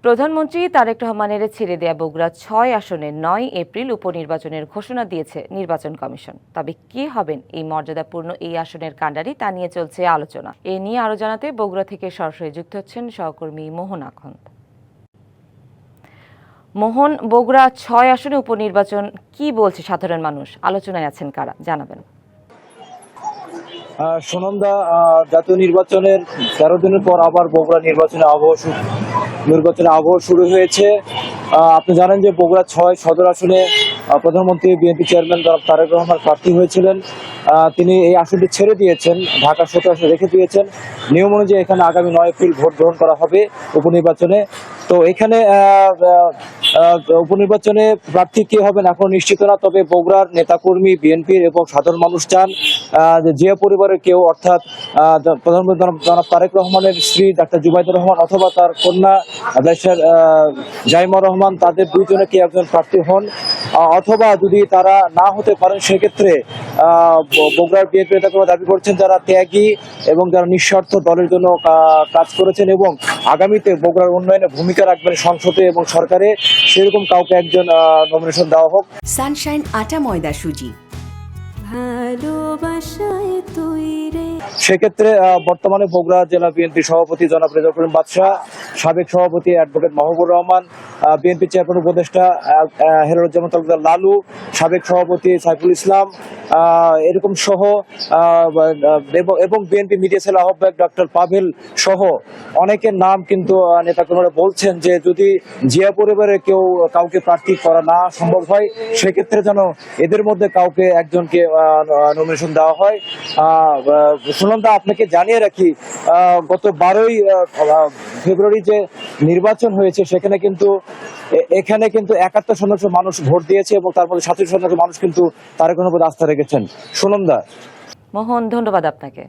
প্রধানমন্ত্রী তারেক রহমানের ছেড়ে দেয়া বগুড়া ৬ আসনে ৯ এপ্রিল উপনির্বাচনের ঘোষণা দিয়েছে নির্বাচন কমিশন। তবে কে হবেন এই মর্যাদাপূর্ণ এই আসনের কাণ্ডারি তা নিয়ে চলছে আলোচনা। এ নিয়ে আরো জানাতে বগুড়া থেকে সরাসরি যুক্ত হচ্ছেন সহকর্মী মোহন আখন্দ। মোহন, বগুড়া ৬ আসনে উপনির্বাচন কি বলছে সাধারণ মানুষ, আলোচনায় আছেন কারা, জানাবেন। সুনন্দা, জাতীয় নির্বাচনের ১৩ দিনের পর আবার বগুড়া নির্বাচনের আবহ শুরু হয়েছে। আপনি জানেন যে বগুড়া ৬ সদর আসনে প্রধানমন্ত্রী বিএনপি চেয়ারম্যান তারেক রহমান প্রার্থী হয়েছিলেন। তিনি এই আসনটি ছেড়ে দিয়েছেন, ঢাকা ১৭ আসনে রেখে দিয়েছেন। নিয়ম অনুযায়ী এখানে আগামী ৯ এপ্রিল ভোট গ্রহণ করা হবে উপনির্বাচনে। তো এখানে উপনির্বাচনে প্রার্থী কে হবেন এখন নিশ্চিত না, তবে বগুড়ার নেতাকর্মী, বিএনপির এবং সাধারণ মানুষ চান জিয়া পরিবারের কেউ, অর্থাৎ প্রধানমন্ত্রী জনাব তারেক রহমানের স্ত্রী ডাক্তার জুবাইদুর রহমান অথবা তার কন্যা ব্যারিস্টার জাইমা রহমান, তাদের দুইজনে কে একজন প্রার্থী হন। অথবা যদি তারা না হতে পারেন সেক্ষেত্রে বগুড়ার বিএনপি নেতাকর্মীরা দাবি করছেন যারা ত্যাগী এবং যারা নিঃস্বার্থ দলের জন্য কাজ করেছেন এবং আগামীতে বগুড়ার উন্নয়নে ভূমিকা রাখবেন সংসদে এবং সরকারে, সেরকম কাউকে একজন নমিনেশন দেওয়া হোক। সানশাইন আটা ময়দা সুজি, সেক্ষেত্রে বর্তমানে বগুড়া জেলা বিএনপি সভাপতি জনাব রেজাউল করিম বাদশা, সাবেক সভাপতি advocate Mahbubur Rahman, BNP chairman উপদেষ্টা হেলালুজ্জামান তালুকদার লালু, সাবেক সভাপতি সাইফুল ইসলাম, এরকম সহ এবং বিএনপি মিডিয়া সেল আহ্বায়ক ডক্টর পাভেল সহ অনেকের নাম কিন্তু নেতাকর্মীরা বলছেন যে যদি জিয়া পরিবারের কাউকে প্রার্থী করা না সম্ভব হয় সেক্ষেত্রে যেন এদের মধ্যে কাউকে একজনকে নমিনেশন দেওয়া হয়। সুনন্দা, আপনাকে জানিয়ে রাখি, গত 12ই ফেব্রুয়ারি যে নির্বাচন হয়েছে সেখানে কিন্তু ৭১% মানুষ ভোট দিয়েছে এবং তার মধ্যে 37% মানুষ কিন্তু তারেক রহমানের উপর আস্থা রেখেছেন। সুনন্দা। মোহন, ধন্যবাদ আপনাকে।